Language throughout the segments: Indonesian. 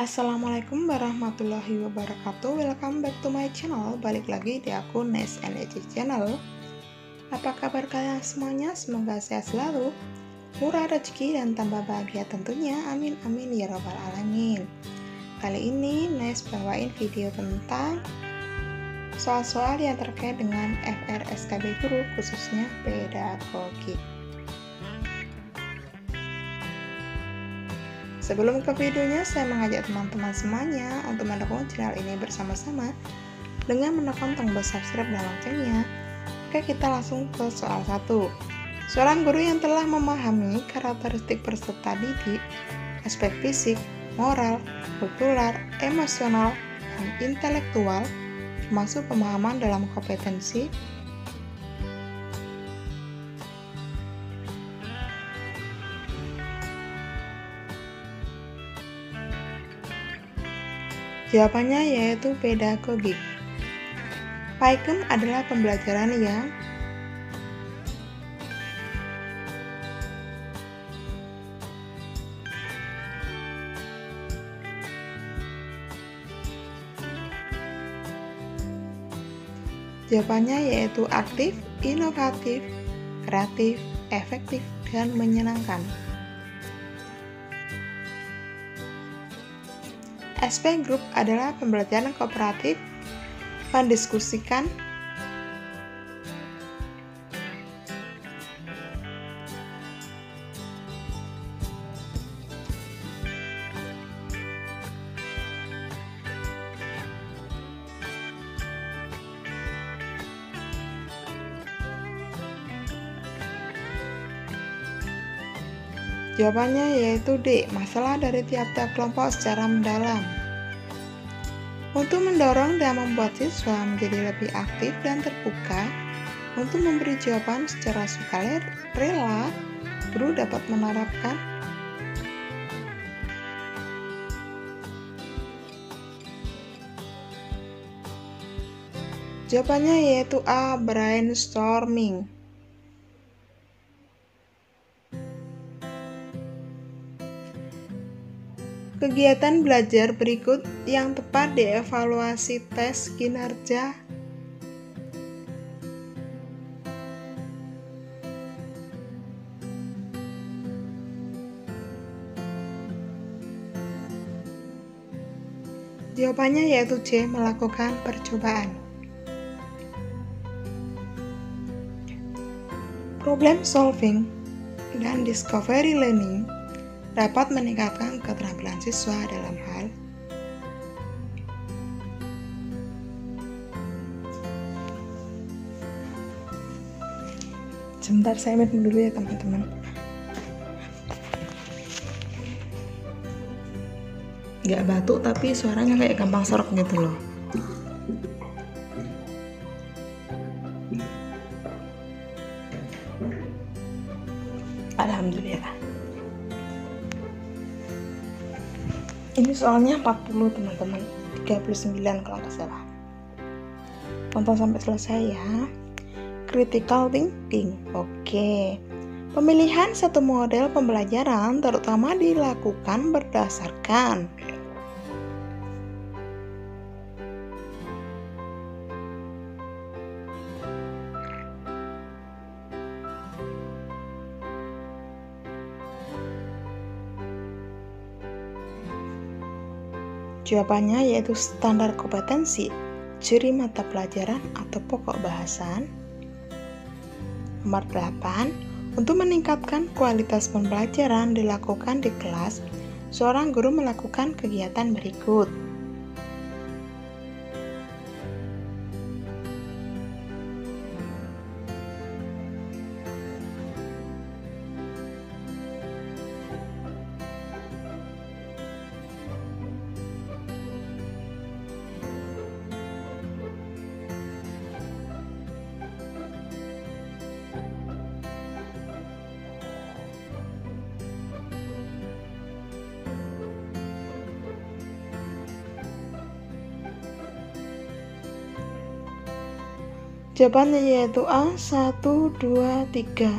Assalamualaikum warahmatullahi wabarakatuh. Welcome back to my channel. Balik lagi di akun Nes and Eci Channel. Apa kabar kalian semuanya? Semoga sehat selalu, murah rezeki dan tambah bahagia tentunya. Amin amin ya robbal alamin. Kali ini Nes bawain video tentang soal-soal yang terkait dengan FRSKB guru, khususnya pedagogi. Sebelum ke videonya, saya mengajak teman-teman semuanya untuk mendukung channel ini bersama-sama dengan menekan tombol subscribe dan loncengnya. Oke, kita langsung ke soal 1. Seorang guru yang telah memahami karakteristik peserta didik, aspek fisik, moral, kultural, emosional, dan intelektual, termasuk pemahaman dalam kompetensi, jawabannya yaitu pedagogik. Paikem adalah pembelajaran yang jawabannya yaitu aktif, inovatif, kreatif, efektif, dan menyenangkan. Aspek grup adalah pembelajaran kooperatif, mendiskusikan, jawabannya yaitu D. Masalah dari tiap-tiap kelompok secara mendalam. Untuk mendorong dan membuat siswa menjadi lebih aktif dan terbuka untuk memberi jawaban secara sukarela, guru dapat menerapkan jawabannya yaitu A. Brainstorming. Kegiatan belajar berikut yang tepat dievaluasi tes kinerja. Jawabannya yaitu C. Melakukan percobaan. Problem solving dan discovery learning dapat meningkatkan keterampilan siswa dalam hal sebentar, saya minum dulu ya teman-teman. Gak batuk tapi suaranya kayak gampang sorok gitu loh. Alhamdulillah. Ini soalnya 40 teman-teman, 39 kalau nggak salah. Tonton sampai selesai ya. Critical thinking. Oke. Pemilihan satu model pembelajaran terutama dilakukan berdasarkan jawabannya yaitu standar kompetensi, ciri mata pelajaran atau pokok bahasan. Nomor 8, untuk meningkatkan kualitas pembelajaran dilakukan di kelas, seorang guru melakukan kegiatan berikut. Jawabannya yaitu A, 1, 2, 3.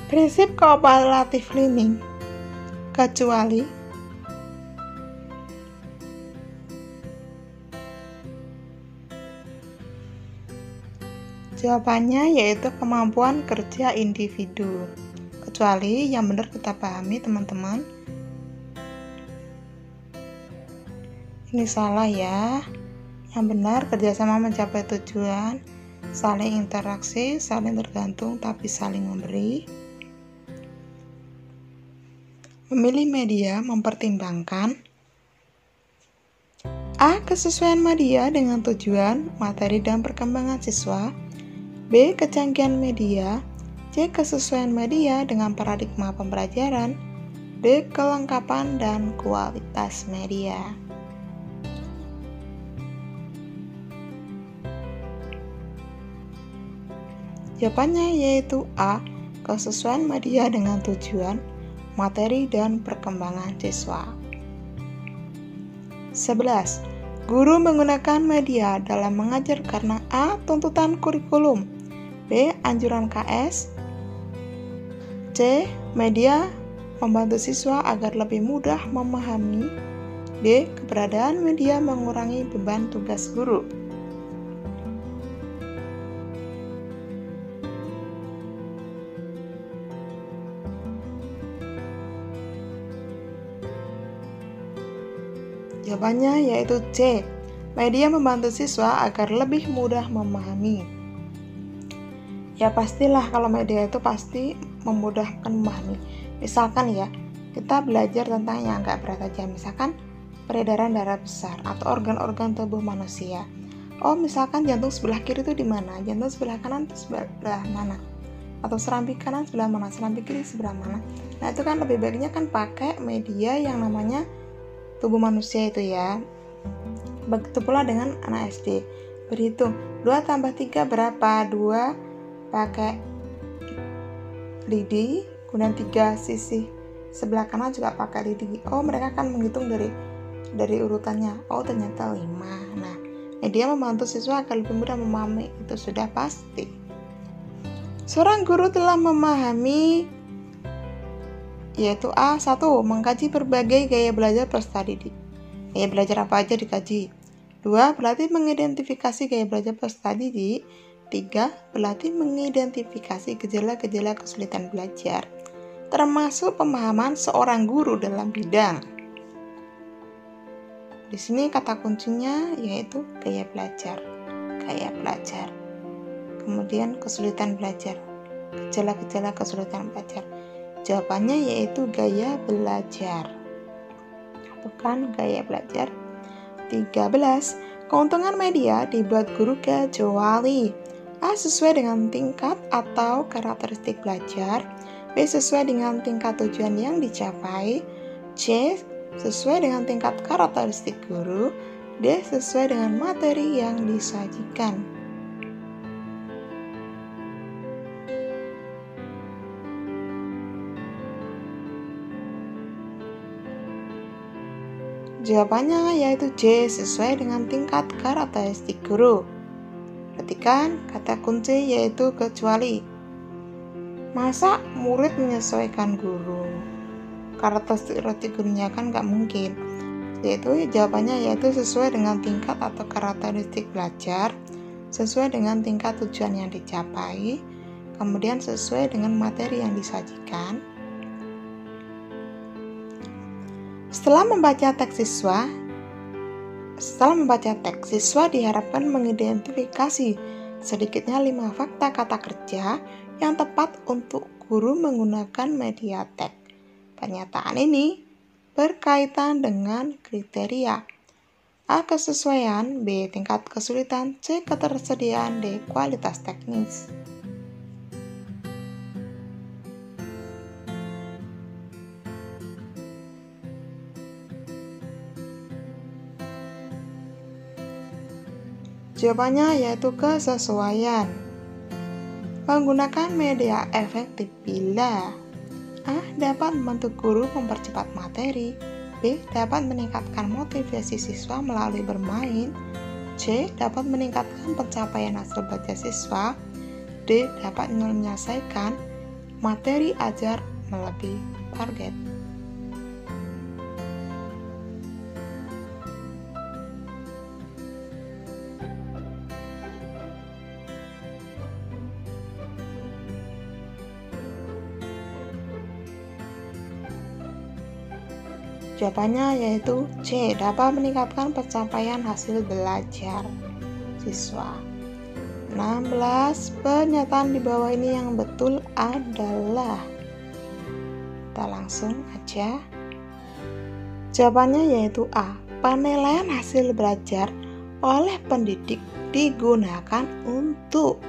Prinsip kooperatif learning, kecuali jawabannya yaitu kemampuan kerja individu. Kecuali yang benar kita pahami teman-teman. Ini salah ya. Yang benar kerjasama mencapai tujuan, saling interaksi, saling tergantung tapi saling memberi. Memilih media mempertimbangkan A. Kesesuaian media dengan tujuan, materi, dan perkembangan siswa. B. Kecanggihan media. C. Kesesuaian media dengan paradigma pembelajaran. D. Kelengkapan dan kualitas media. Jawabannya yaitu A. Kesesuaian media dengan tujuan, materi, dan perkembangan siswa. 11. Guru menggunakan media dalam mengajar karena A. Tuntutan kurikulum, B. Anjuran KS, C. Media membantu siswa agar lebih mudah memahami, D. Keberadaan media mengurangi beban tugas guru. Jawabannya yaitu C. Media membantu siswa agar lebih mudah memahami. Ya pastilah kalau media itu pasti memudahkan memahami. Misalkan ya, kita belajar tentang yang agak berat aja. Misalkan peredaran darah besar atau organ-organ tubuh manusia. Oh, misalkan jantung sebelah kiri itu di mana? Jantung sebelah kanan itu sebelah mana? Atau serambi kanan sebelah mana? Serambi kiri sebelah mana? Nah, itu kan lebih baiknya kan pakai media yang namanya tubuh manusia itu ya. Begitu pula dengan anak SD. Berhitung 2 tambah 3 berapa? 2 pakai lidi, kemudian 3 sisi sebelah kanan juga pakai lidi. Oh, mereka akan menghitung dari urutannya. Oh, ternyata 5. Nah, media membantu siswa agar lebih mudah memahami, itu sudah pasti. Seorang guru telah memahami yaitu A. 1. Mengkaji berbagai gaya belajar peserta didik. Gaya belajar apa aja dikaji. 2. Berlatih mengidentifikasi gaya belajar peserta didik. 3. Berlatih mengidentifikasi gejala-gejala kesulitan belajar, termasuk pemahaman seorang guru dalam bidang. Di sini kata kuncinya yaitu gaya belajar. Gaya belajar. Kemudian kesulitan belajar. Gejala-gejala kesulitan belajar. Jawabannya yaitu gaya belajar. Bukan gaya belajar. 13. Keuntungan media dibuat guru kecuali A. Sesuai dengan tingkat atau karakteristik belajar. B. Sesuai dengan tingkat tujuan yang dicapai. C. Sesuai dengan tingkat karakteristik guru. D. Sesuai dengan materi yang disajikan. Jawabannya yaitu C. Sesuai dengan tingkat karakteristik guru. Perhatikan kata kunci yaitu kecuali. Masa murid menyesuaikan guru? Karakteristik gurunya kan nggak mungkin. Yaitu jawabannya yaitu sesuai dengan tingkat atau karakteristik belajar, sesuai dengan tingkat tujuan yang dicapai, kemudian sesuai dengan materi yang disajikan. Setelah membaca teks siswa diharapkan mengidentifikasi sedikitnya 5 fakta kata kerja yang tepat untuk guru menggunakan media teks. Pernyataan ini berkaitan dengan kriteria A. Kesesuaian, B. Tingkat kesulitan, C. Ketersediaan, D. Kualitas teknis. Jawabannya yaitu kesesuaian. Menggunakan media efektif bila A. Dapat membantu guru mempercepat materi. B. Dapat meningkatkan motivasi siswa melalui bermain. C. Dapat meningkatkan pencapaian hasil belajar siswa. D. Dapat menyelesaikan materi ajar melebihi target. Jawabannya yaitu C. Dapat meningkatkan pencapaian hasil belajar siswa. 16. Pernyataan di bawah ini yang betul adalah. Kita langsung aja. Jawabannya yaitu A. Penilaian hasil belajar oleh pendidik digunakan untuk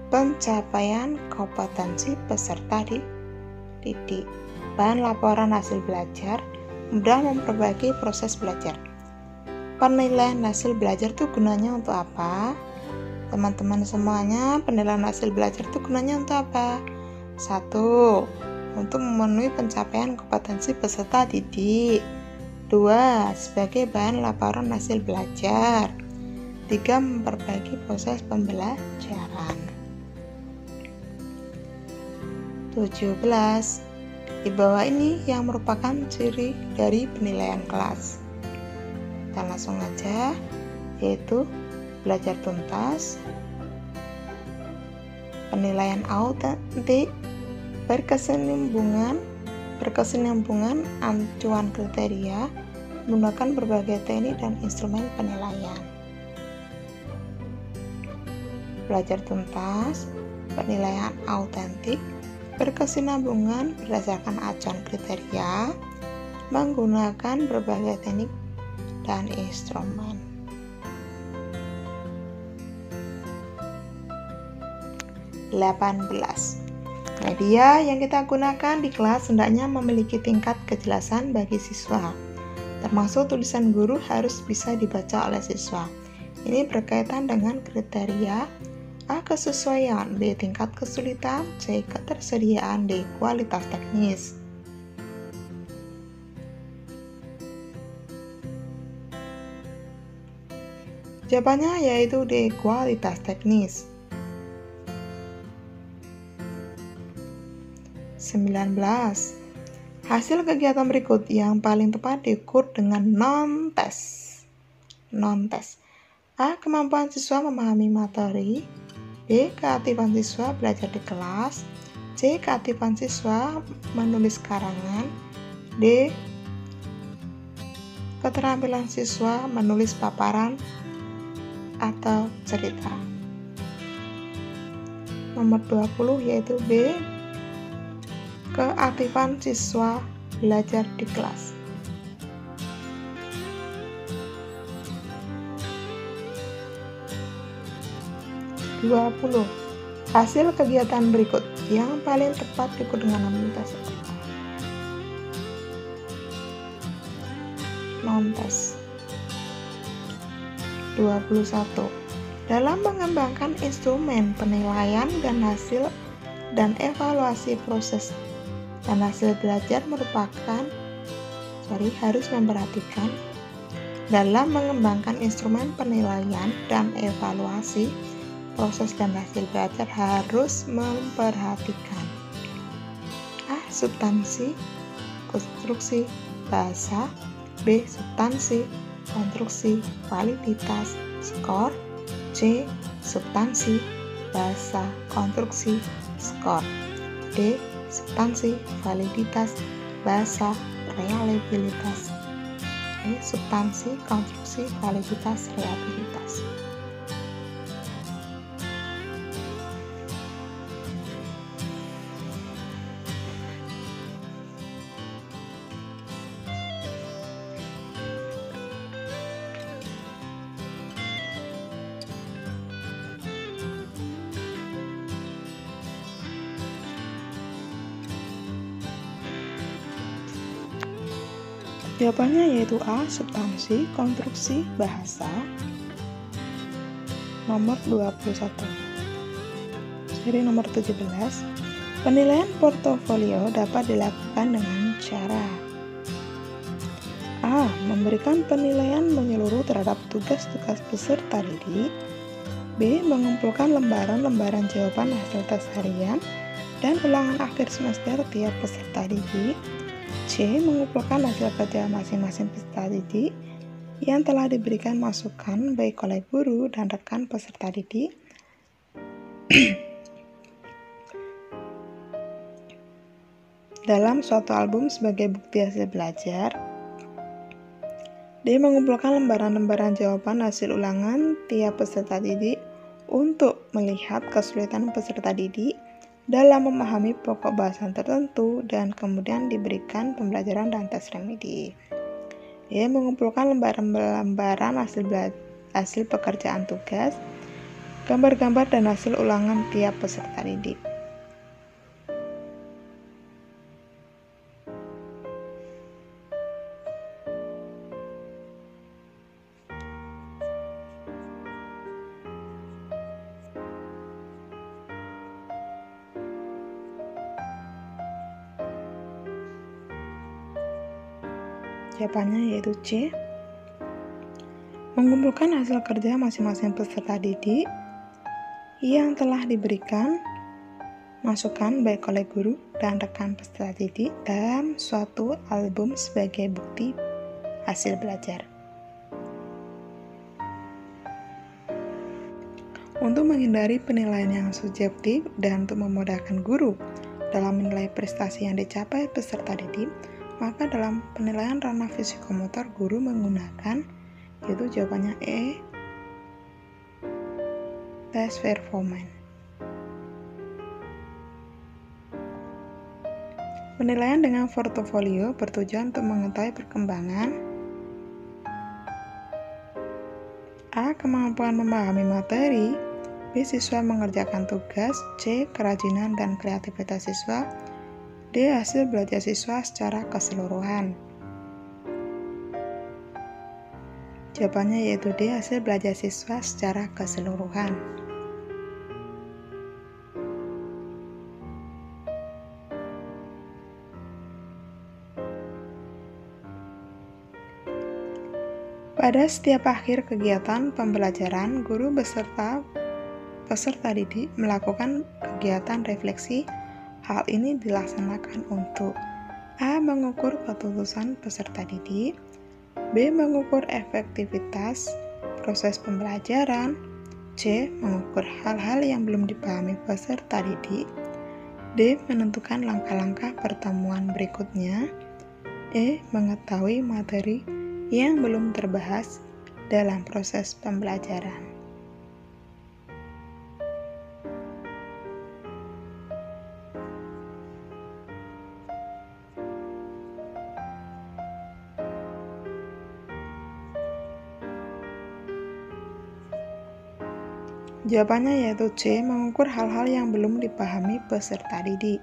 pencapaian kompetensi peserta didik. Bahan laporan hasil belajar mudah memperbaiki proses belajar. Penilaian hasil belajar itu gunanya untuk apa? Teman-teman semuanya, penilaian hasil belajar itu gunanya untuk apa? 1. Untuk memenuhi pencapaian kompetensi peserta didik. 2. Sebagai bahan laporan hasil belajar. 3. Memperbaiki proses pembelajaran. 17. Di bawah ini yang merupakan ciri dari penilaian kelas. Kita langsung aja, yaitu belajar tuntas, penilaian autentik, berkesinambungan, acuan kriteria, menggunakan berbagai teknik dan instrumen penilaian. Belajar tuntas, penilaian autentik, berkesinambungan berdasarkan acuan kriteria, menggunakan berbagai teknik dan instrumen. 18. Media yang kita gunakan di kelas hendaknya memiliki tingkat kejelasan bagi siswa, termasuk tulisan guru harus bisa dibaca oleh siswa. Ini berkaitan dengan kriteria: A. Kesesuaian, B. Tingkat kesulitan, C. Ketersediaan, D. Kualitas teknis. Jawabannya yaitu D. Kualitas teknis. 19. Hasil kegiatan berikut yang paling tepat diukur dengan non-tes. A. Kemampuan siswa memahami materi. B. Keaktifan siswa belajar di kelas. C. Keaktifan siswa menulis karangan. D. Keterampilan siswa menulis paparan atau cerita. Nomor 20 yaitu B. Keaktifan siswa belajar di kelas. 20. Hasil kegiatan berikut yang paling tepat diukur dengan non-tes. 21. Dalam mengembangkan instrumen penilaian dan hasil dan evaluasi proses dan hasil belajar harus memperhatikan. Dalam mengembangkan instrumen penilaian dan evaluasi proses dan hasil belajar harus memperhatikan A. Substansi, konstruksi, bahasa. B. Substansi, konstruksi, validitas, skor. C. Substansi, bahasa, konstruksi, skor. D. Substansi, validitas, bahasa, reliabilitas. E. Substansi, konstruksi, validitas, reliabilitas. Jawabannya yaitu A. Substansi, konstruksi, bahasa. Nomor 21. Seri nomor 17. Penilaian portofolio dapat dilakukan dengan cara A. Memberikan penilaian menyeluruh terhadap tugas-tugas peserta didik. B. Mengumpulkan lembaran-lembaran jawaban hasil tes harian dan ulangan akhir semester tiap peserta didik. C. Mengumpulkan hasil kerja masing-masing peserta didik yang telah diberikan masukan baik oleh guru dan rekan peserta didik. Dalam suatu album sebagai bukti hasil belajar. D. Mengumpulkan lembaran-lembaran jawaban hasil ulangan tiap peserta didik untuk melihat kesulitan peserta didik dalam memahami pokok bahasan tertentu dan kemudian diberikan pembelajaran dan tes remedi. D. Mengumpulkan lembaran-lembaran hasil pekerjaan tugas, gambar-gambar dan hasil ulangan tiap peserta didik. Jawabannya yaitu C. Mengumpulkan hasil kerja masing-masing peserta didik yang telah diberikan masukan baik oleh guru dan rekan peserta didik dalam suatu album sebagai bukti hasil belajar. Untuk menghindari penilaian yang subjektif dan untuk memudahkan guru dalam menilai prestasi yang dicapai peserta didik, maka dalam penilaian ranah fisikomotor guru menggunakan, yaitu jawabannya E, tes performance. Penilaian dengan portofolio bertujuan untuk mengetahui perkembangan A. Kemampuan memahami materi. B. Siswa mengerjakan tugas. C. Kerajinan dan kreativitas siswa. D. Hasil belajar siswa secara keseluruhan. Jawabannya yaitu D. Hasil belajar siswa secara keseluruhan. Pada setiap akhir kegiatan pembelajaran, guru beserta peserta didik melakukan kegiatan refleksi. Hal ini dilaksanakan untuk A. Mengukur ketulusan peserta didik. B. Mengukur efektivitas proses pembelajaran. C. Mengukur hal-hal yang belum dipahami peserta didik. D. Menentukan langkah-langkah pertemuan berikutnya. E. Mengetahui materi yang belum terbahas dalam proses pembelajaran. Jawabannya yaitu C. Mengukur hal-hal yang belum dipahami peserta didik.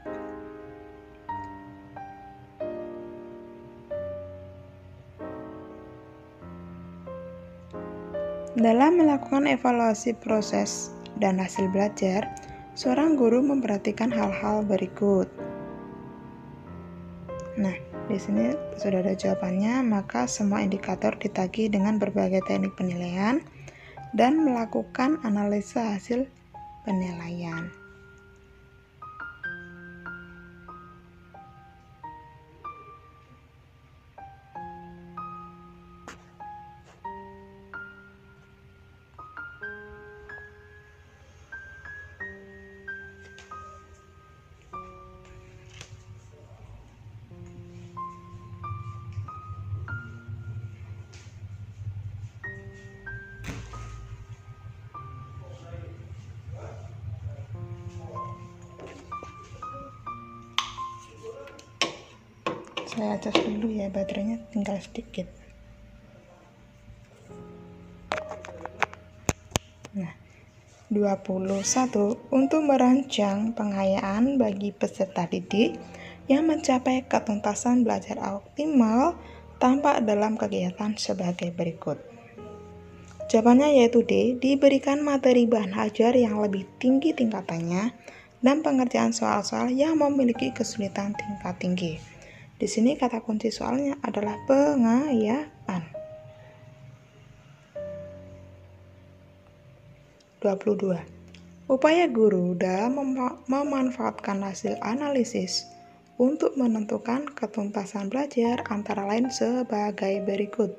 Dalam melakukan evaluasi proses dan hasil belajar, seorang guru memperhatikan hal-hal berikut. Nah, di sini sudah ada jawabannya, maka semua indikator ditagih dengan berbagai teknik penilaian dan melakukan analisa hasil penilaian. Saya cas dulu ya, baterainya tinggal sedikit. Nah, 21. Untuk merancang penghayaan bagi peserta didik yang mencapai ketuntasan belajar optimal tampak dalam kegiatan sebagai berikut. Jawabannya yaitu D. Diberikan materi bahan ajar yang lebih tinggi tingkatannya dan pengerjaan soal-soal yang memiliki kesulitan tingkat tinggi. Di sini kata kunci soalnya adalah pengayaan. 22. Upaya guru dalam memanfaatkan hasil analisis untuk menentukan ketuntasan belajar antara lain sebagai berikut.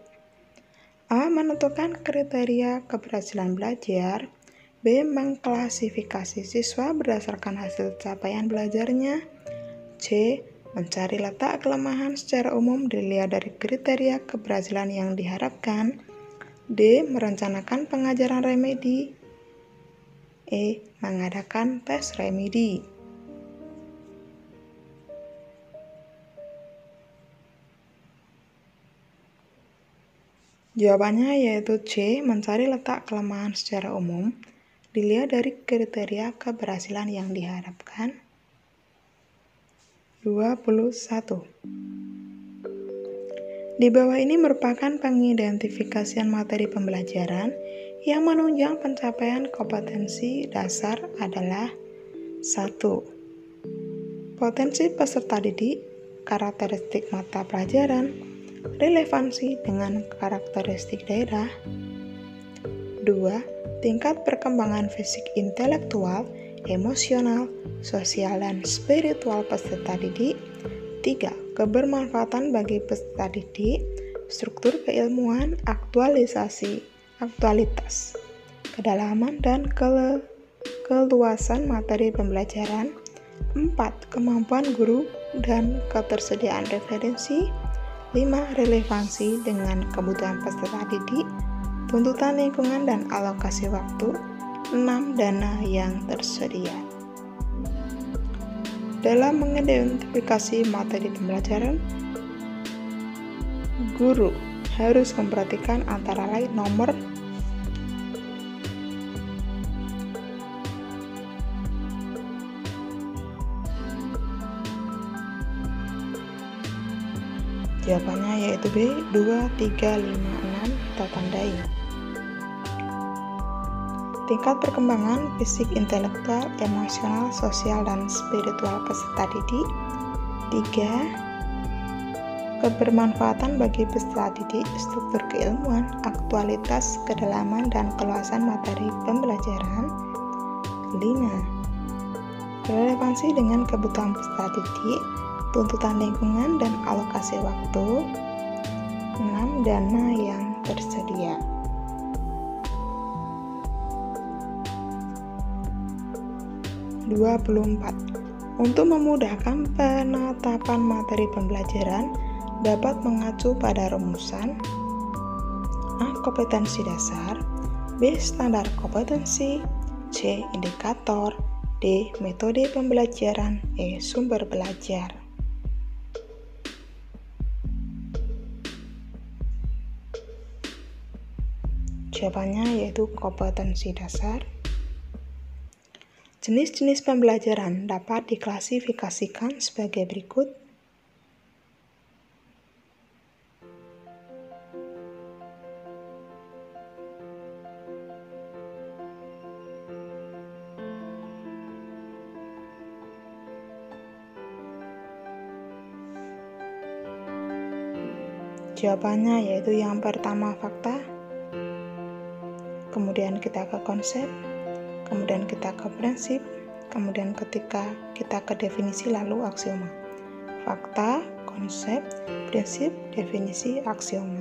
A. Menentukan kriteria keberhasilan belajar. B. Mengklasifikasi siswa berdasarkan hasil capaian belajarnya. C. Mencari letak kelemahan secara umum dilihat dari kriteria keberhasilan yang diharapkan. D. Merencanakan pengajaran remedi. E. Mengadakan tes remedi. Jawabannya yaitu C. Mencari letak kelemahan secara umum dilihat dari kriteria keberhasilan yang diharapkan. 21. Di bawah ini merupakan pengidentifikasian materi pembelajaran yang menunjang pencapaian kompetensi dasar adalah 1. Potensi peserta didik, karakteristik mata pelajaran, relevansi dengan karakteristik daerah. 2. Tingkat perkembangan fisik intelektual, emosional, sosial, dan spiritual peserta didik. 3. Kebermanfaatan bagi peserta didik, struktur keilmuan, aktualitas, kedalaman, dan keluasan materi pembelajaran. 4. Kemampuan guru dan ketersediaan referensi. 5. Relevansi dengan kebutuhan peserta didik, tuntutan lingkungan dan alokasi waktu. 6. Dana yang tersedia. Dalam mengidentifikasi materi pembelajaran, guru harus memperhatikan antara lain nomor jawabannya yaitu B. 2, 3, 5, 6 kita tandai. Tingkat perkembangan fisik, intelektual, emosional, sosial, dan spiritual peserta didik. 3. Kebermanfaatan bagi peserta didik, struktur keilmuan, aktualitas, kedalaman, dan keluasan materi pembelajaran. 5. Relevansi dengan kebutuhan peserta didik, tuntutan lingkungan, dan alokasi waktu. 6. Dana yang tersedia. 24. Untuk memudahkan penetapan materi pembelajaran dapat mengacu pada rumusan A. Kompetensi dasar, B. Standar kompetensi, C. Indikator, D. Metode pembelajaran, E. Sumber belajar. Jawabannya yaitu kompetensi dasar. Jenis-jenis pembelajaran dapat diklasifikasikan sebagai berikut. Jawabannya yaitu yang pertama fakta, kemudian kita ke konsep, kemudian kita ke prinsip, kemudian ketika kita ke definisi lalu aksioma. Fakta, konsep, prinsip, definisi, aksioma.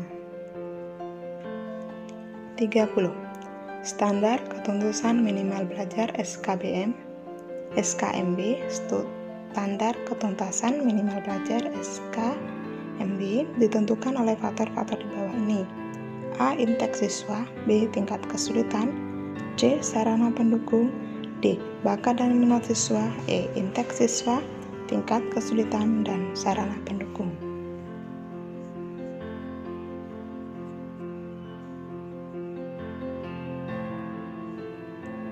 30. Standar ketuntasan minimal belajar SKBM, SKMB, standar ketuntasan minimal belajar SKMB ditentukan oleh faktor-faktor di bawah ini. A. Intake siswa, B. Tingkat kesulitan, C. Sarana pendukung, D. Bakat dan minat siswa, E. Intake siswa, tingkat kesulitan, dan sarana pendukung.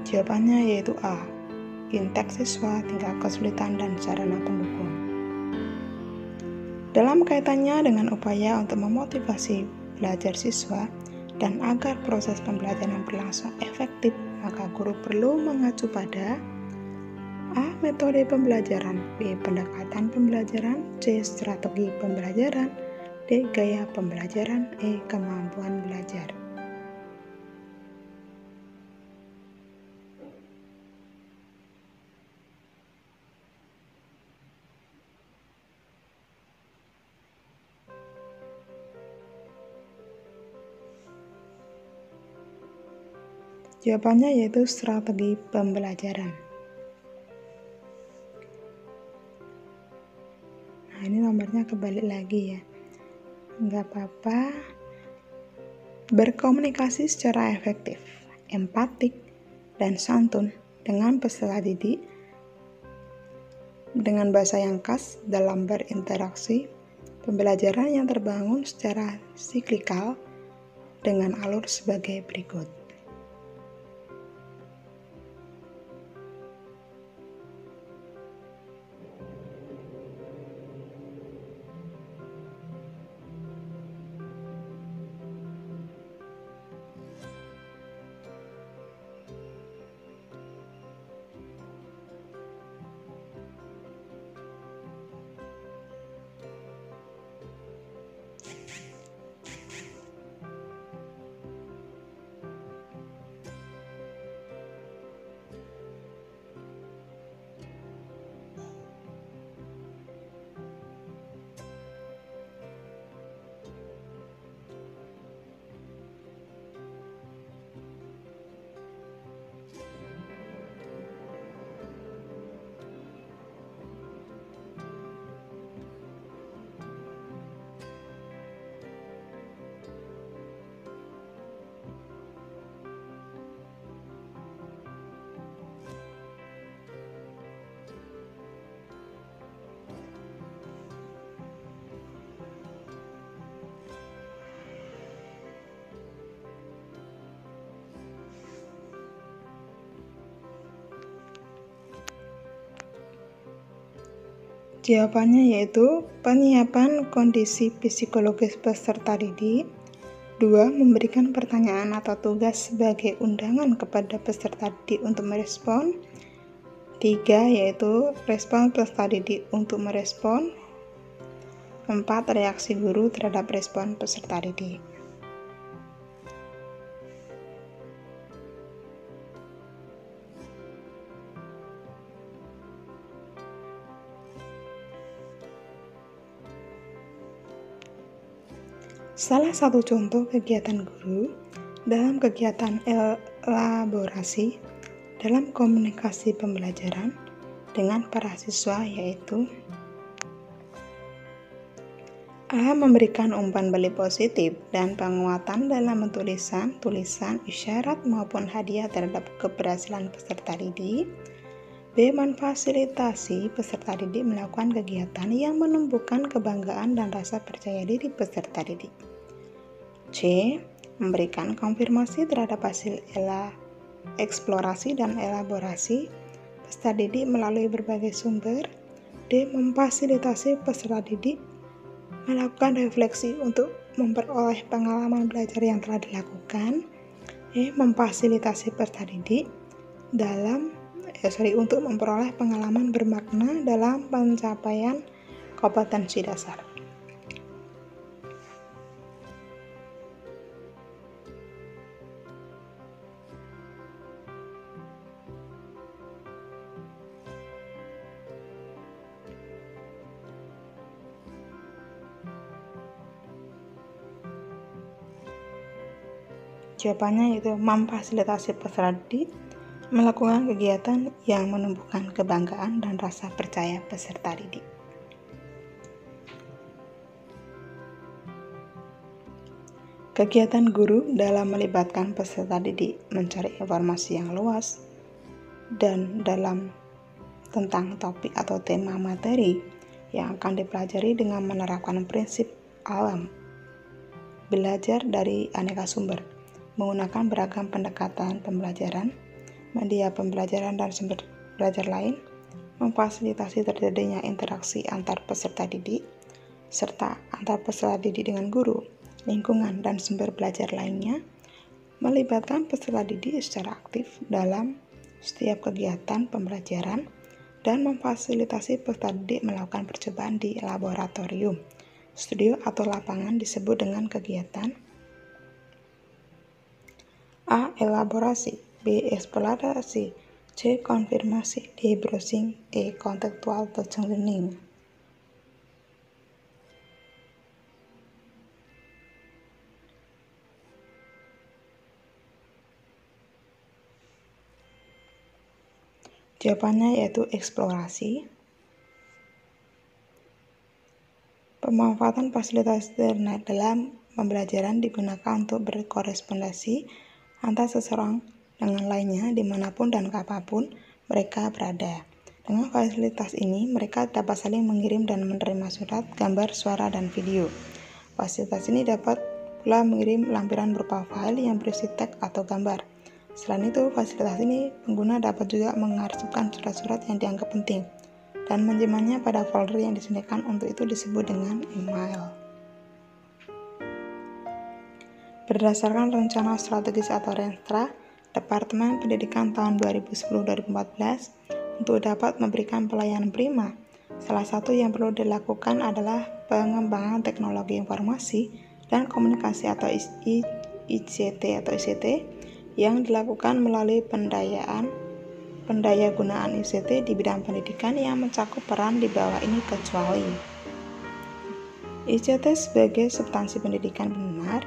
Jawabannya yaitu A. Intake siswa, tingkat kesulitan, dan sarana pendukung. Dalam kaitannya dengan upaya untuk memotivasi belajar siswa dan agar proses pembelajaran berlangsung efektif, maka guru perlu mengacu pada A. Metode pembelajaran, B. Pendekatan pembelajaran, C. Strategi pembelajaran, D. Gaya pembelajaran, E. Kemampuan belajar. Jawabannya yaitu strategi pembelajaran. Nah, ini nomornya kebalik lagi ya. Nggak apa-apa. Berkomunikasi secara efektif, empatik, dan santun dengan peserta didik dengan bahasa yang khas dalam berinteraksi, pembelajaran yang terbangun secara siklikal dengan alur sebagai berikut. Jawabannya yaitu penyiapan kondisi psikologis peserta didik. 2. Memberikan pertanyaan atau tugas sebagai undangan kepada peserta didik untuk merespon. 3. Yaitu respon peserta didik untuk merespon. 4. Reaksi guru terhadap respon peserta didik. Salah satu contoh kegiatan guru dalam kegiatan elaborasi dalam komunikasi pembelajaran dengan para siswa yaitu A. Memberikan umpan balik positif dan penguatan dalam bentuk tulisan, isyarat maupun hadiah terhadap keberhasilan peserta didik. B. Memfasilitasi peserta didik melakukan kegiatan yang menumbuhkan kebanggaan dan rasa percaya diri peserta didik. C. Memberikan konfirmasi terhadap hasil eksplorasi dan elaborasi peserta didik melalui berbagai sumber. D. Memfasilitasi peserta didik melakukan refleksi untuk memperoleh pengalaman belajar yang telah dilakukan. E. Memfasilitasi peserta didik untuk memperoleh pengalaman bermakna dalam pencapaian kompetensi dasar. Jawabannya yaitu memfasilitasi peserta didik melakukan kegiatan yang menumbuhkan kebanggaan dan rasa percaya peserta didik. Kegiatan guru dalam melibatkan peserta didik mencari informasi yang luas dan dalam tentang topik atau tema materi yang akan dipelajari dengan menerapkan prinsip alam, belajar dari aneka sumber, menggunakan beragam pendekatan pembelajaran, media pembelajaran dan sumber belajar lain, memfasilitasi terjadinya interaksi antar peserta didik, serta antar peserta didik dengan guru, lingkungan, dan sumber belajar lainnya, melibatkan peserta didik secara aktif dalam setiap kegiatan pembelajaran, dan memfasilitasi peserta didik melakukan percobaan di laboratorium. Studio atau lapangan disebut dengan kegiatan A. Elaborasi, B. Eksplorasi, C. Konfirmasi, D. Browsing, E. Contextual teaching learning. Jawabannya yaitu eksplorasi. Pemanfaatan fasilitas internet dalam pembelajaran digunakan untuk berkorespondensi antar seseorang dengan lainnya dimanapun dan kapanpun mereka berada. Dengan fasilitas ini, mereka dapat saling mengirim dan menerima surat, gambar, suara, dan video. Fasilitas ini dapat pula mengirim lampiran berupa file yang berisi teks atau gambar. Selain itu, fasilitas ini pengguna dapat juga mengarsipkan surat-surat yang dianggap penting dan menyimpannya pada folder yang disediakan untuk itu disebut dengan email. Berdasarkan Rencana Strategis atau Renstra, Departemen Pendidikan tahun 2010-2014 untuk dapat memberikan pelayanan prima, salah satu yang perlu dilakukan adalah pengembangan teknologi informasi dan komunikasi atau ICT yang dilakukan melalui pendayagunaan ICT di bidang pendidikan yang mencakup peran di bawah ini kecuali ICT sebagai substansi pendidikan benar,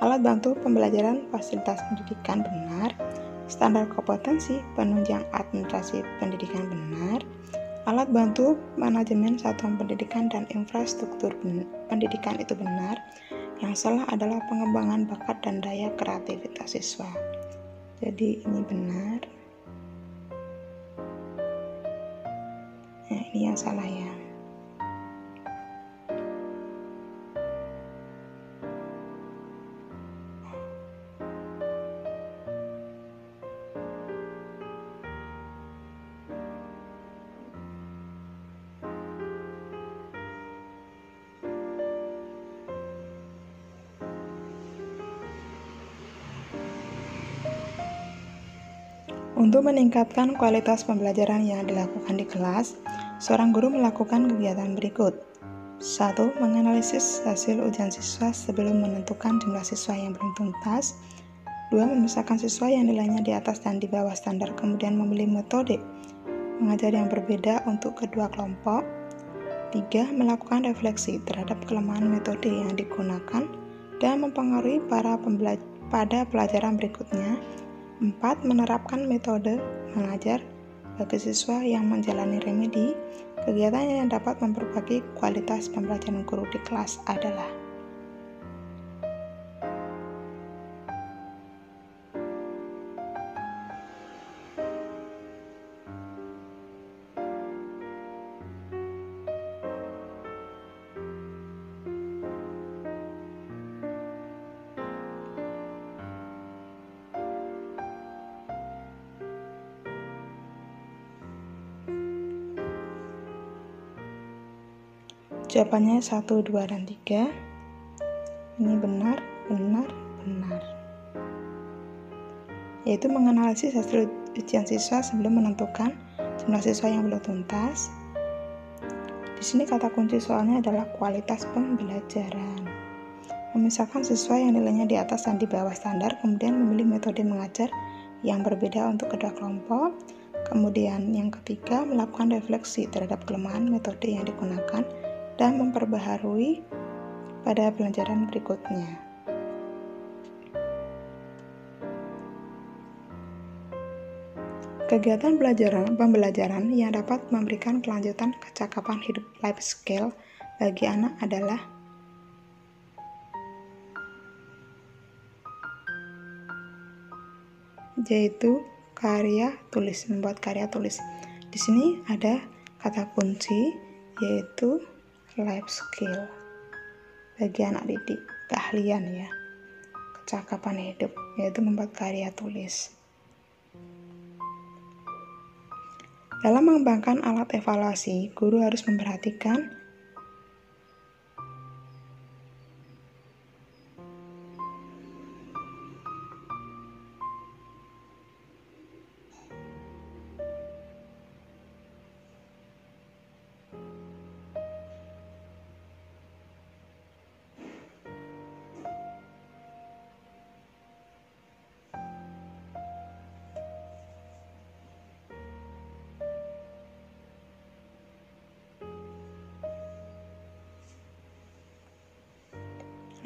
alat bantu pembelajaran fasilitas pendidikan benar, standar kompetensi penunjang administrasi pendidikan benar, alat bantu manajemen satuan pendidikan dan infrastruktur pendidikan itu benar. Yang salah adalah pengembangan bakat dan daya kreativitas siswa. Jadi ini benar. Nah, ini yang salah ya. Untuk meningkatkan kualitas pembelajaran yang dilakukan di kelas, seorang guru melakukan kegiatan berikut. 1. Menganalisis hasil ujian siswa sebelum menentukan jumlah siswa yang belum tuntas. 2. Memisahkan siswa yang nilainya di atas dan di bawah standar, kemudian memilih metode mengajar yang berbeda untuk kedua kelompok. 3. Melakukan refleksi terhadap kelemahan metode yang digunakan dan mempengaruhi pada pelajaran berikutnya. 4. Menerapkan metode mengajar bagi siswa yang menjalani remedi. Kegiatan yang dapat memperbaiki kualitas pembelajaran guru di kelas adalah jawabannya 1, 2, dan 3. Ini benar, yaitu menganalisis hasil ujian siswa sebelum menentukan jumlah siswa yang belum tuntas. Di sini kata kunci soalnya adalah kualitas pembelajaran. Memisahkan siswa yang nilainya di atas dan di bawah standar, kemudian memilih metode mengajar yang berbeda untuk kedua kelompok. Kemudian yang ketiga, melakukan refleksi terhadap kelemahan metode yang digunakan dan memperbaharui pada pelajaran berikutnya. Kegiatan pembelajaran yang dapat memberikan kelanjutan kecakapan hidup life skill bagi anak adalah yaitu karya tulis, membuat karya tulis. Di sini ada kata kunci yaitu life skill bagi anak didik, keahlian ya, kecakapan hidup, yaitu membuat karya tulis. Dalam mengembangkan alat evaluasi, guru harus memperhatikan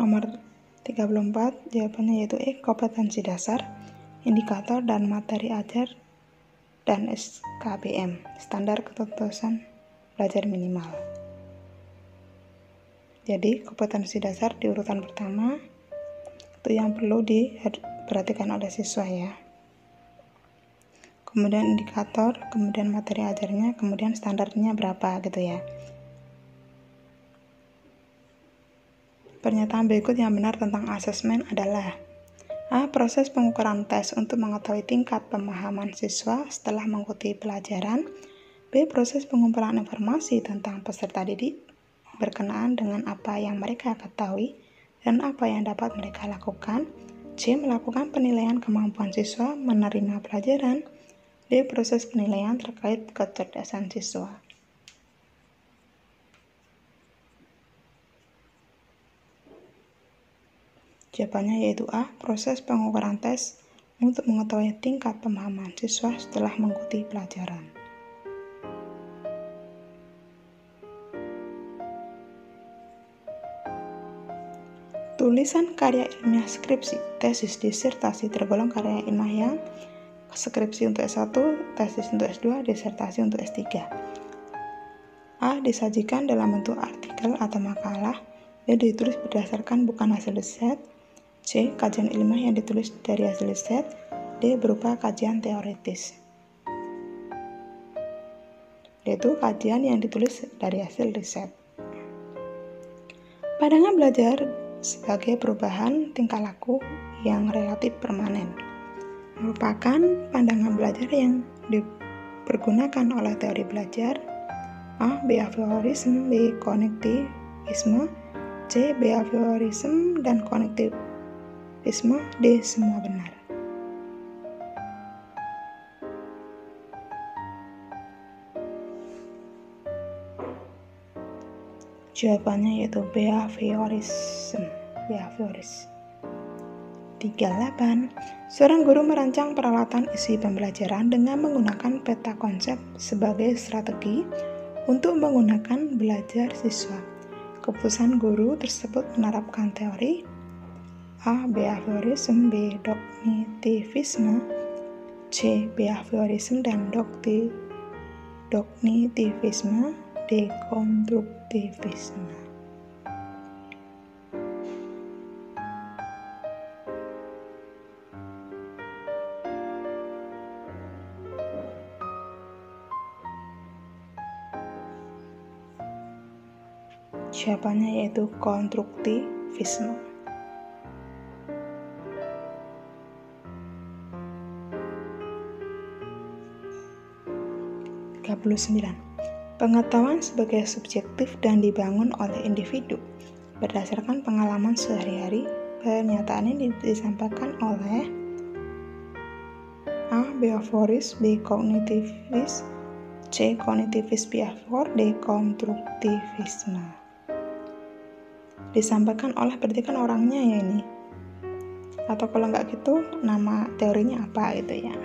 nomor 34 jawabannya yaitu E, kompetensi dasar, indikator dan materi ajar dan SKBM, standar ketetusan belajar minimal. Jadi kompetensi dasar di urutan pertama itu yang perlu diperhatikan oleh siswa ya. Kemudian indikator, kemudian materi ajarnya, kemudian standarnya berapa gitu ya. Pernyataan berikut yang benar tentang asesmen adalah A. Proses pengukuran tes untuk mengetahui tingkat pemahaman siswa setelah mengikuti pelajaran. B. Proses pengumpulan informasi tentang peserta didik berkenaan dengan apa yang mereka ketahui dan apa yang dapat mereka lakukan. C. Melakukan penilaian kemampuan siswa menerima pelajaran. D. Proses penilaian terkait kecerdasan siswa. Jawabannya yaitu A. Proses pengukuran tes untuk mengetahui tingkat pemahaman siswa setelah mengikuti pelajaran. Tulisan karya ilmiah skripsi, tesis, disertasi tergolong karya ilmiah yang skripsi untuk S1, tesis untuk S2, disertasi untuk S3. A. Disajikan dalam bentuk artikel atau makalah. B. Ditulis berdasarkan bukan hasil riset. C. Kajian ilmiah yang ditulis dari hasil riset. D. Berupa kajian teoritis. Yaitu kajian yang ditulis dari hasil riset. Pandangan belajar sebagai perubahan tingkah laku yang relatif permanen merupakan pandangan belajar yang dipergunakan oleh teori belajar. A. Behaviorism. B. Kognitivisme. C. Behaviorism dan kognitivisme. D. Semua benar. Jawabannya yaitu behaviorism. 38. Seorang guru merancang peralatan isi pembelajaran dengan menggunakan peta konsep sebagai strategi untuk menggunakan belajar siswa. Keputusan guru tersebut menerapkan teori A. Behaviorism. B. Kognitivisme. C. Behaviorism dan kognitivisme. D. konstruktivisme. Jawabannya yaitu konstruktivisme. 39. Pengetahuan sebagai subjektif dan dibangun oleh individu berdasarkan pengalaman sehari-hari. Pernyataan ini disampaikan oleh A. Behavioris. B. Kognitivis. C. Kognitivis behavior. D. konstruktivisme. Disampaikan oleh berarti kan orangnya ya ini, atau kalau nggak gitu nama teorinya apa gitu ya.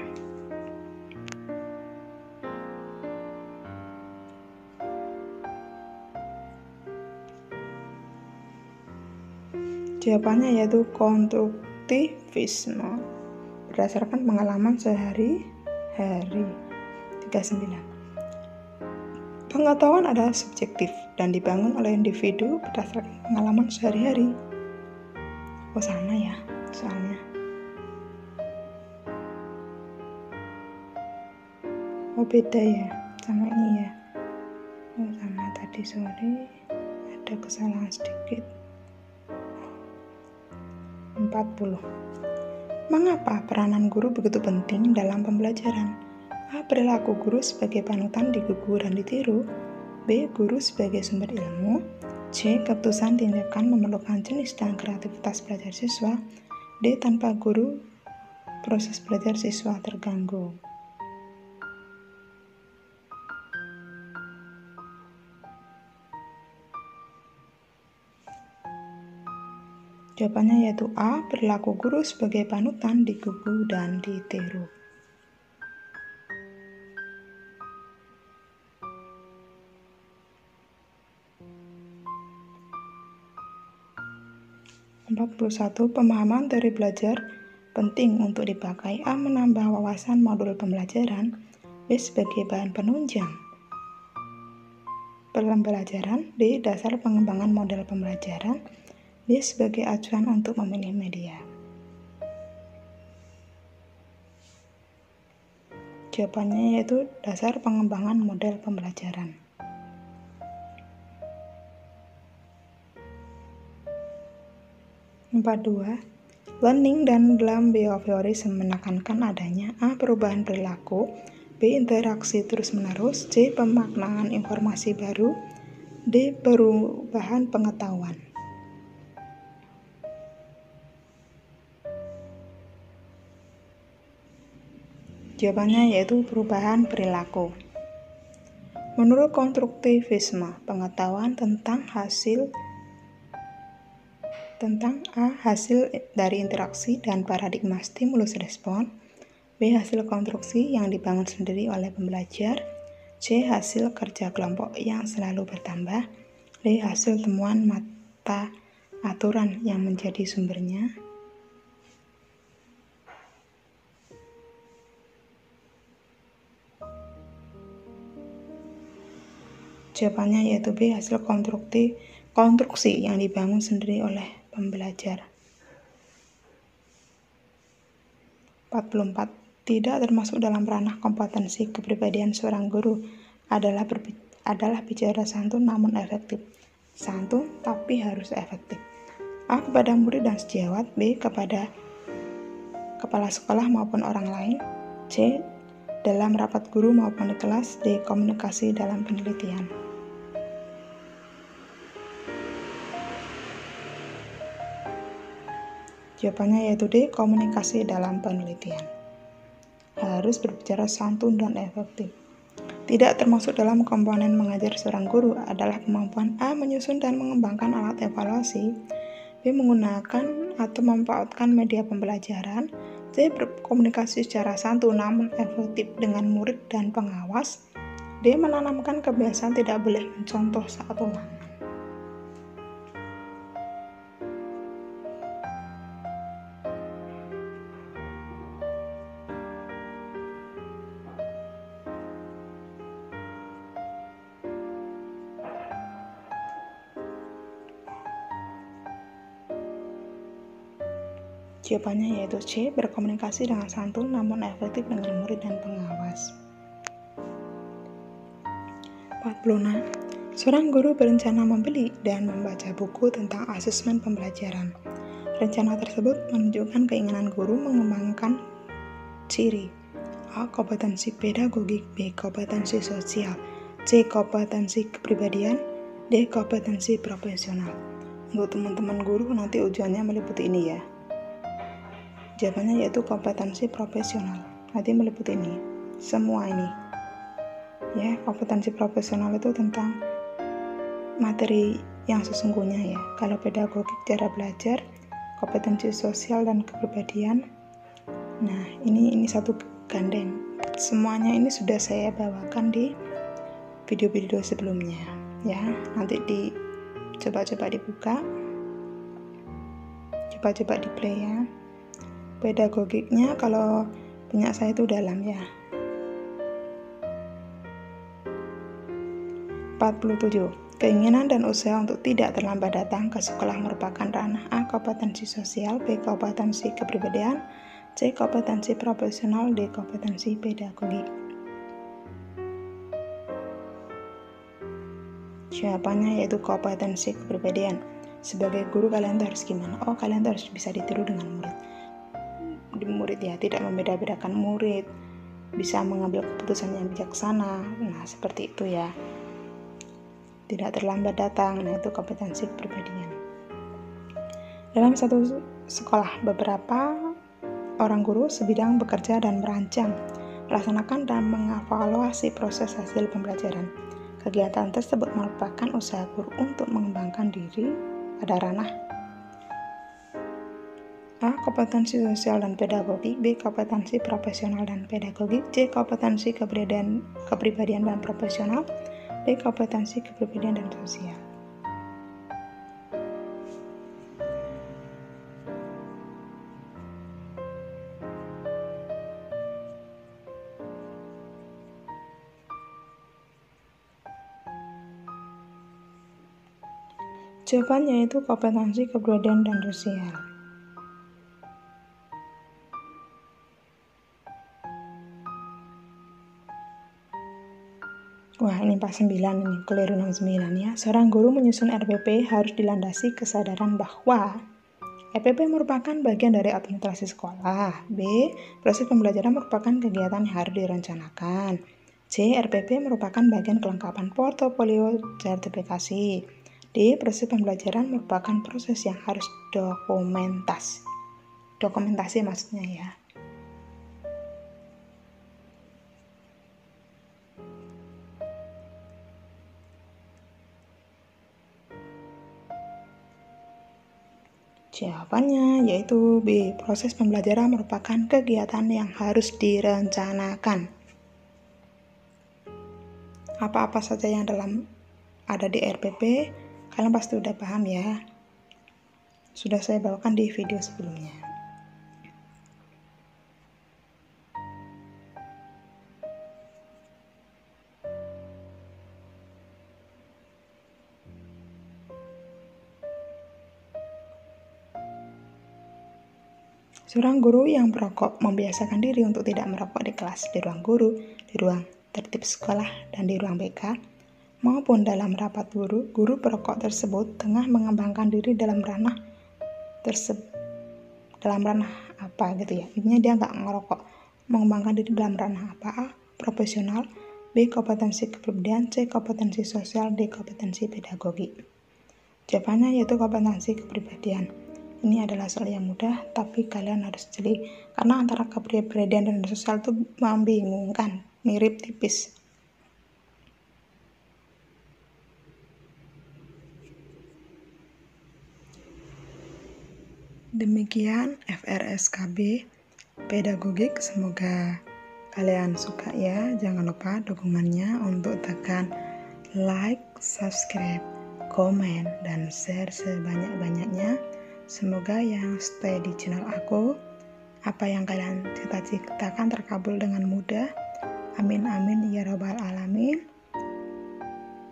Jawabannya yaitu konstruktivisme berdasarkan pengalaman sehari-hari. 39. Pengetahuan adalah subjektif dan dibangun oleh individu berdasarkan pengalaman sehari-hari. Oh sama ya soalnya. Oh beda ya sama ini ya. Oh sama tadi sore ada kesalahan sedikit. 40. Mengapa peranan guru begitu penting dalam pembelajaran? A. Perilaku guru sebagai panutan digugu dan ditiru. B. Guru sebagai sumber ilmu. C. Keputusan tindakan memerlukan jenis dan kreativitas belajar siswa. D. Tanpa guru, proses belajar siswa terganggu. Jawabannya yaitu A. Perilaku guru sebagai panutan digugu dan ditiru. 41. Pemahaman teori belajar penting untuk dipakai. A. Menambah wawasan modul pembelajaran. B. Sebagai bahan penunjang pembelajaran. D. Dasar pengembangan model pembelajaran. D. Sebagai acuan untuk memilih media. Jawabannya yaitu dasar pengembangan model pembelajaran. 42. Learning dan dalam behaviorism menekankan adanya A. Perubahan perilaku, B. Interaksi terus-menerus, C. Pemaknaan informasi baru, D. Perubahan pengetahuan. Jawabannya yaitu perubahan perilaku. Menurut konstruktivisme, pengetahuan tentang hasil dari interaksi dan paradigma stimulus respon. B. Hasil konstruksi yang dibangun sendiri oleh pembelajar. C. Hasil kerja kelompok yang selalu bertambah. D. Hasil temuan mata aturan yang menjadi sumbernya. Jawabannya yaitu B. Hasil konstruksi yang dibangun sendiri oleh pembelajar. 44. Tidak termasuk dalam ranah kompetensi kepribadian seorang guru adalah bicara santun namun efektif. Santun tapi harus efektif. A. Kepada murid dan sejawat. B. Kepada kepala sekolah maupun orang lain. C. Dalam rapat guru maupun di kelas. D. Komunikasi dalam penelitian. Jawabannya yaitu D. Komunikasi dalam penelitian. Harus berbicara santun dan efektif. Tidak termasuk dalam komponen mengajar seorang guru adalah kemampuan A. Menyusun dan mengembangkan alat evaluasi. B. Menggunakan atau memanfaatkan media pembelajaran. C. Berkomunikasi secara santun namun efektif dengan murid dan pengawas. D. Menanamkan kebiasaan tidak boleh mencontoh saat ulangan. Jawabannya yaitu C. Berkomunikasi dengan santun namun efektif dengan murid dan pengawas. 46. Seorang guru berencana membeli dan membaca buku tentang asesmen pembelajaran. Rencana tersebut menunjukkan keinginan guru mengembangkan ciri A. Kompetensi pedagogik, B. Kompetensi sosial, C. Kompetensi kepribadian, D. Kompetensi profesional. Untuk teman-teman guru nanti ujiannya meliputi ini ya. Jawabannya yaitu kompetensi profesional. Nanti meliputi ini, semua ini. Ya, kompetensi profesional itu tentang materi yang sesungguhnya ya. Kalau pedagogik cara belajar, kompetensi sosial dan kepribadian. Nah, ini satu gandeng. Semuanya ini sudah saya bawakan di video-video sebelumnya. Ya, nanti coba-coba dibuka. Coba-coba di play ya. Pedagogiknya kalau punya saya itu dalam ya. 47. Keinginan dan usaha untuk tidak terlambat datang ke sekolah merupakan ranah A. Kompetensi sosial, B. Kompetensi kepribadian, C. Kompetensi profesional, D. Kompetensi pedagogik. Jawabannya yaitu kompetensi kepribadian. Sebagai guru kalian harus gimana? Oh, kalian harus bisa ditiru dengan murid ya, tidak membeda-bedakan murid, bisa mengambil keputusan yang bijaksana. Nah, seperti itu ya. Tidak terlambat datang, nah itu kompetensi kepribadian. Dalam satu sekolah, beberapa orang guru sebidang bekerja dan merancang, melaksanakan dan mengevaluasi proses hasil pembelajaran. Kegiatan tersebut merupakan usaha guru untuk mengembangkan diri pada ranah A. Kompetensi sosial dan pedagogik, B. Kompetensi profesional dan pedagogik, C. Kompetensi kepribadian dan profesional, D. Kompetensi kepribadian dan sosial. Jawabannya yaitu kompetensi kebudayaan dan sosial. Wah, ini pas 9 ini, keliru 69 ya. Seorang guru menyusun RPP harus dilandasi kesadaran bahwa RPP merupakan bagian dari administrasi sekolah. B. Proses pembelajaran merupakan kegiatan yang harus direncanakan. C. RPP merupakan bagian kelengkapan portofolio sertifikasi. D. Proses pembelajaran merupakan proses yang harus dokumentasi maksudnya ya. Jawabannya yaitu B. Proses pembelajaran merupakan kegiatan yang harus direncanakan. Apa-apa saja yang ada di RPP, kalian pasti udah paham ya. Sudah saya bawakan di video sebelumnya. Seorang guru yang perokok membiasakan diri untuk tidak merokok di kelas, di ruang guru, di ruang tertib sekolah, dan di ruang BK, maupun dalam rapat guru perokok tersebut tengah mengembangkan diri dalam ranah apa gitu ya. Intinya dia nggak ngerokok, mengembangkan diri dalam ranah apa? A. Profesional, B. Kompetensi kebudayaan, C. Kompetensi sosial, D. Kompetensi pedagogi. Jawabannya yaitu kompetensi kepribadian. Ini adalah soal yang mudah, tapi kalian harus jeli karena antara kepribadian dan sosial itu membingungkan, mirip tipis. Demikian FRSKB pedagogik, semoga kalian suka ya. Jangan lupa dukungannya untuk tekan like, subscribe, komen, dan share sebanyak-banyaknya. Semoga yang stay di channel aku, apa yang kalian cita-citakan terkabul dengan mudah. Amin amin ya robbal alamin.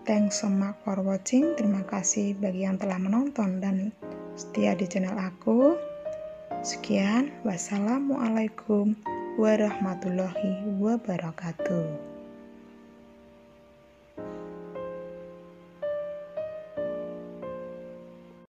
Thanks so much for watching. Terima kasih bagi yang telah menonton dan setia di channel aku. Sekian, wassalamualaikum warahmatullahi wabarakatuh.